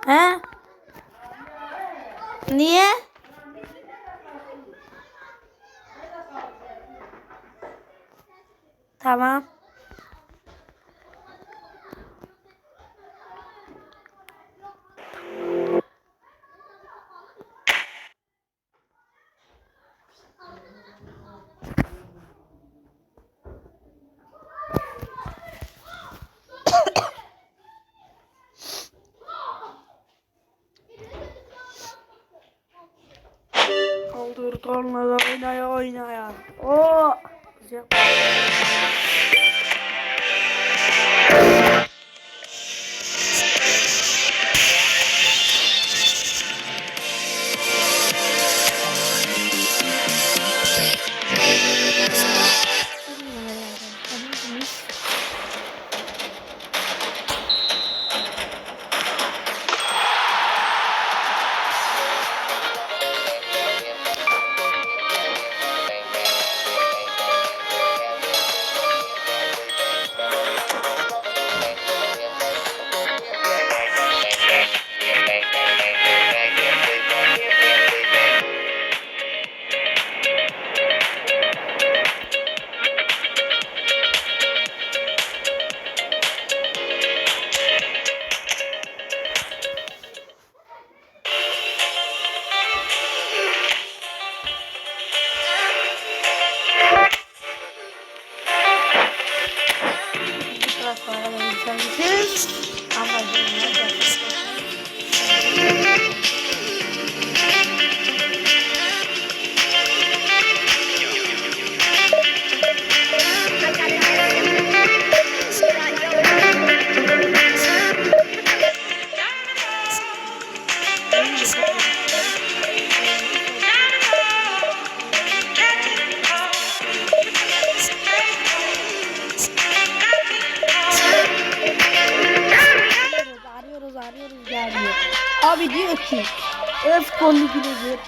He? Niye? Tamam. Kaldır tornada oynaya oynaya. Oo. Güzel. Arıyoruz gelmiyor. Abi diyor ki öf konu girecek.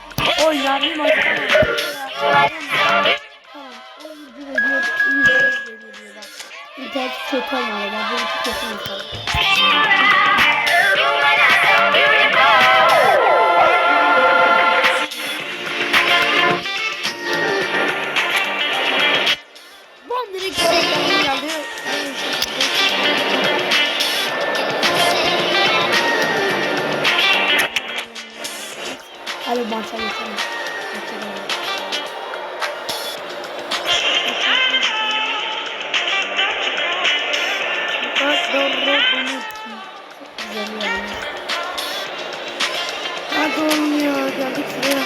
Oynar bir maç. Tamam. Oyuncu veriyor. İnternet kötü olmalı. Ben bu iki kötü insanım. Bom direkt geldi. Hadi maça geçelim. Güzel yani. Hadi olmuyor. Geldik şuraya.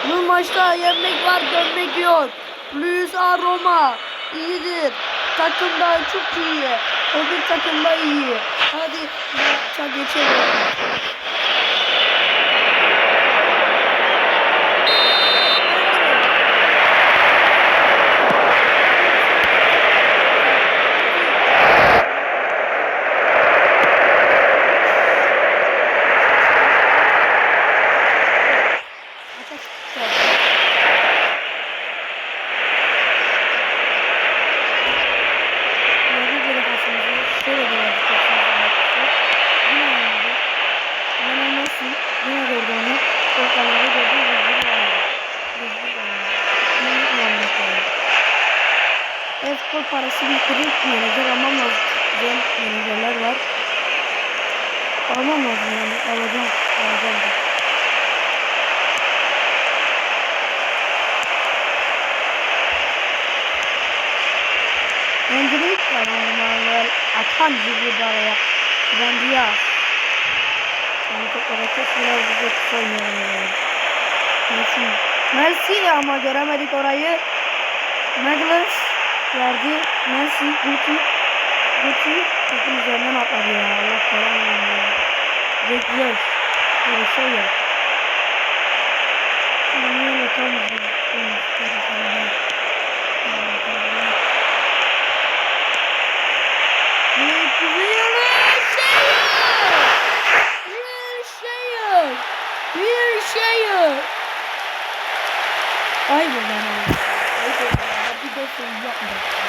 Bu maçta yenmek var, dönmek yok. Luis Roma iyidir. Takım da çok iyi. Öbür takım da iyi. Hadi maça geçelim. Spor parası biriktirip menajer almam lazım. Güzel menajerler var. Almam lazım yani. Alacağım. Endrik Manuel Akanji bir araya. Ben Diaz. Yani toplara kesinlikle bize kısa oynayalım. Messi ama göremedik orayı. Douglas verdi. Messi, Guti topun üzerinden atladı ya. Allah falan vermiyor. Bekliyor. Böyle şey yok. Manuel Akanji. Bir şey yok. Ay be bana. Ay be bana. Bir de şey yapma.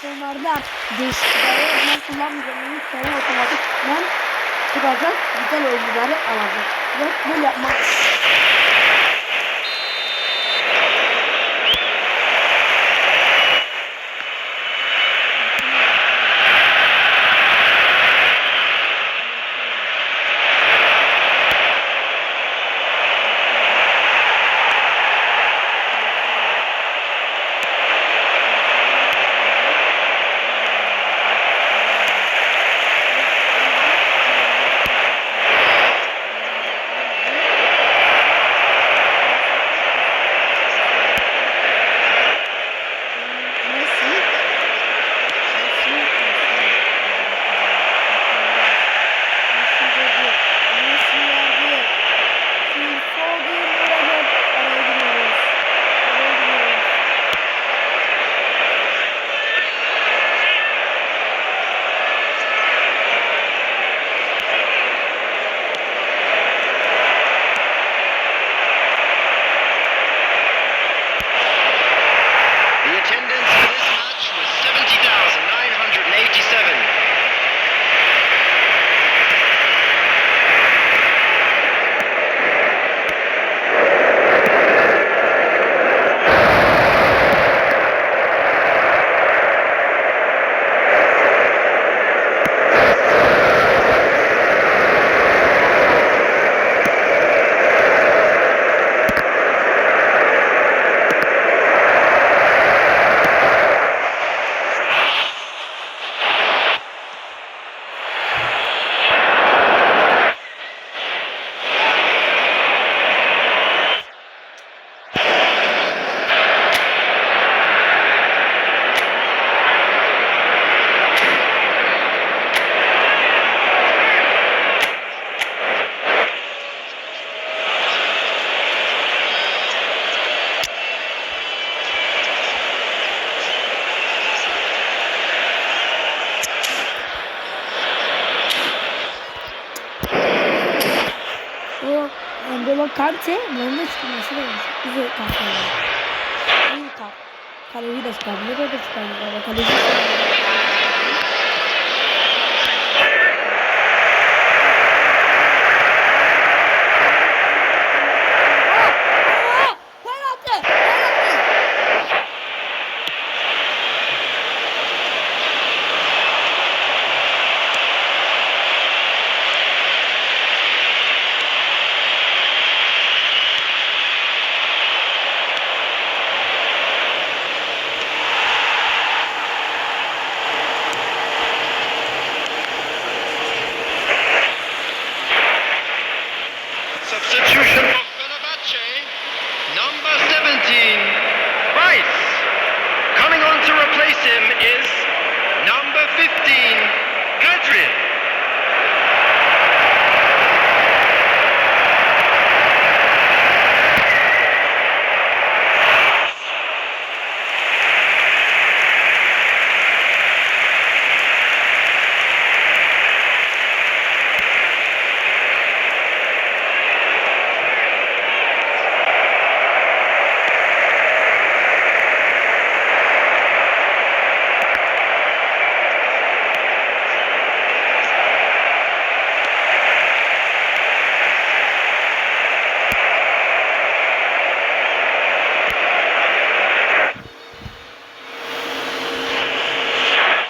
Sonlardan değişiklikleri ben kullanmayacağım. Sonra otomatik ben kuracak güzel oyuncuları alacak. Ve bu yapmak N'Golo Kante önde çıkması da güzel kalkıyor. İyi kalk. Kaleyi de çıkardı. Nereye de çıkardı? Kaleyi de çıkardı. Substitution for Fenerbahce, number 17, Rice. Coming on to replace him is number 15, Hadrian.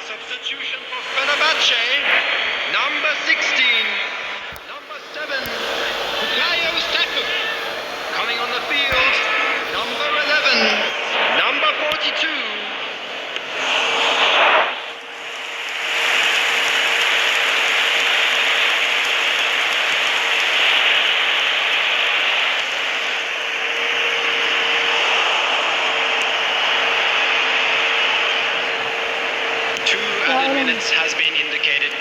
Substitution for Fenerbahce, number 16, number 7, Bukayo Saka. Coming on the field, number 11, number 42. Two added minutes has been indicated.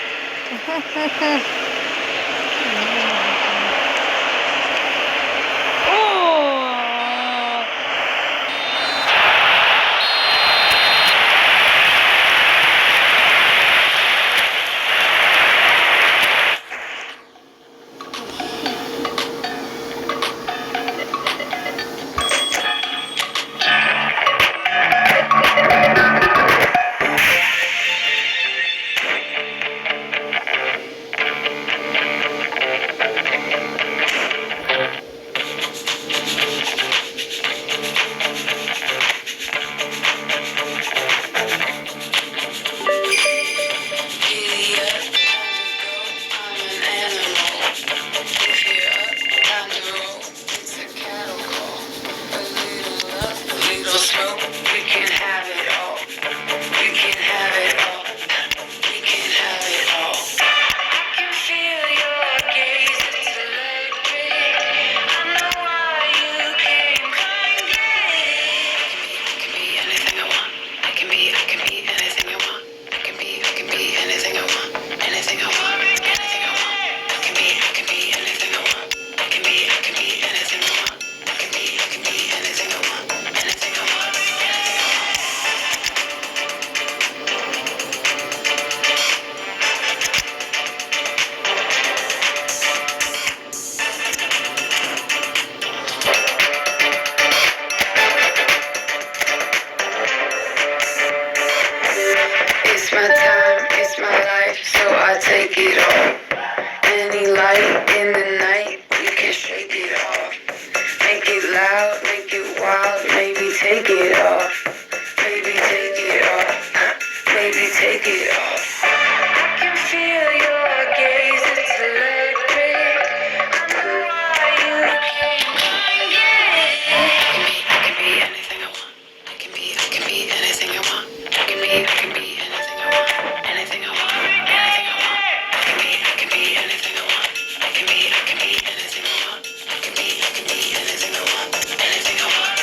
Oo! It's my time, it's my life, so I take it all. Any light in the night, you can shake it off. Make it loud, make it wild, maybe take it off. Maybe take it off, maybe take it off. I can feel your gaze, it's electric. I know why you can't get it. I can be anything I want. I can be anything I want. I can be anything I want. Anything I want. Anything I want. I can be anything I want. I can be anything I want. I can be anything I want. Anything I want.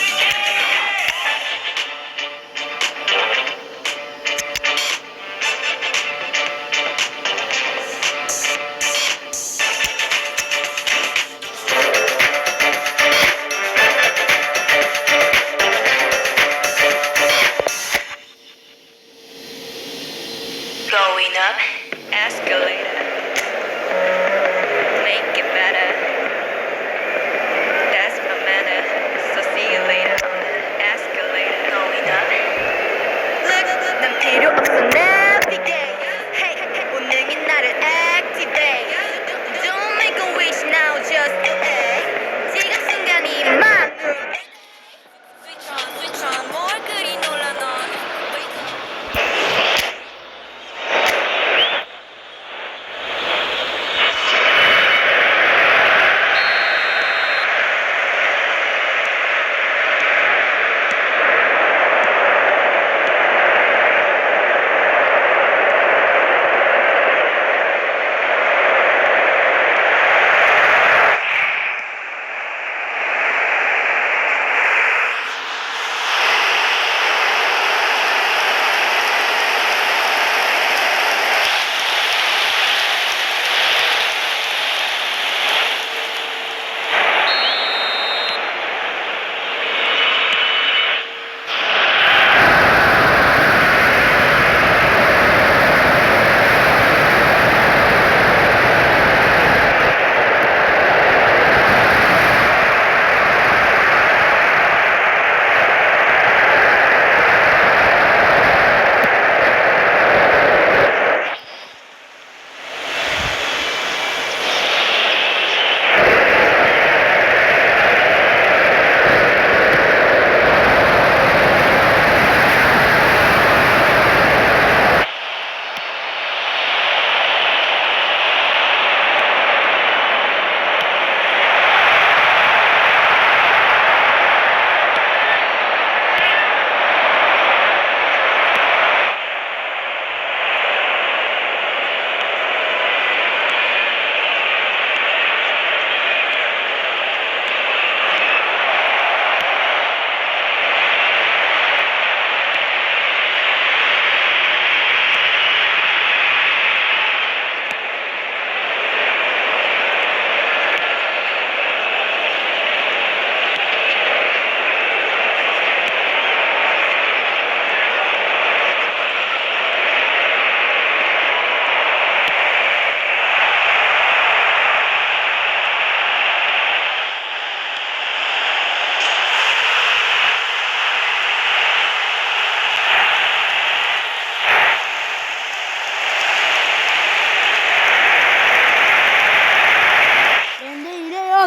Going up, escalator. Make it better.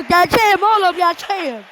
yok. Gerçeğim oğlum, gerçeğim.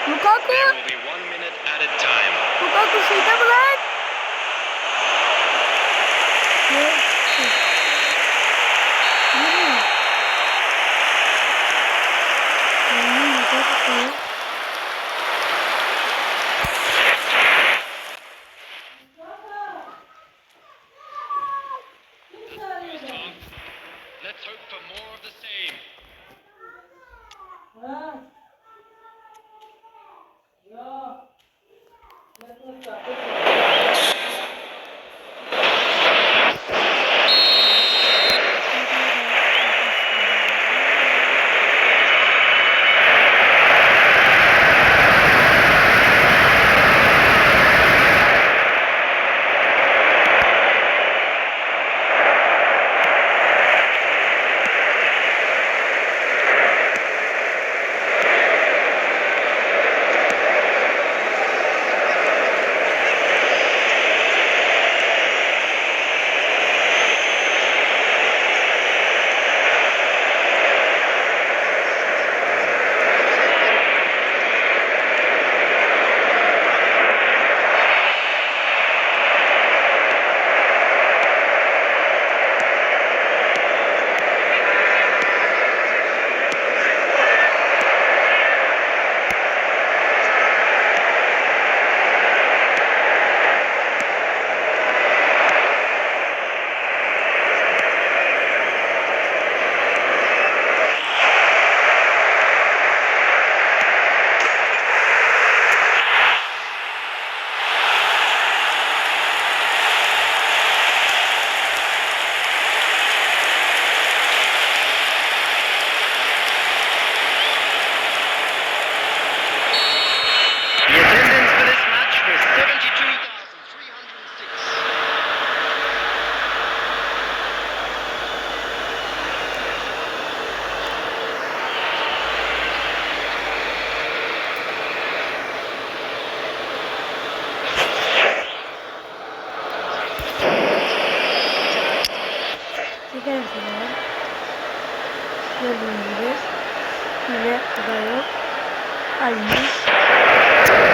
Lukaku. There will be 1 minute added time. Lukaku şeyde mi lan? Ne? Lukaku. Let's hope for more of the same. The attendance for this match was 72,306. Çekelim şunu. Gördüğünüz gibi. Hile, bu da yok. Aynı.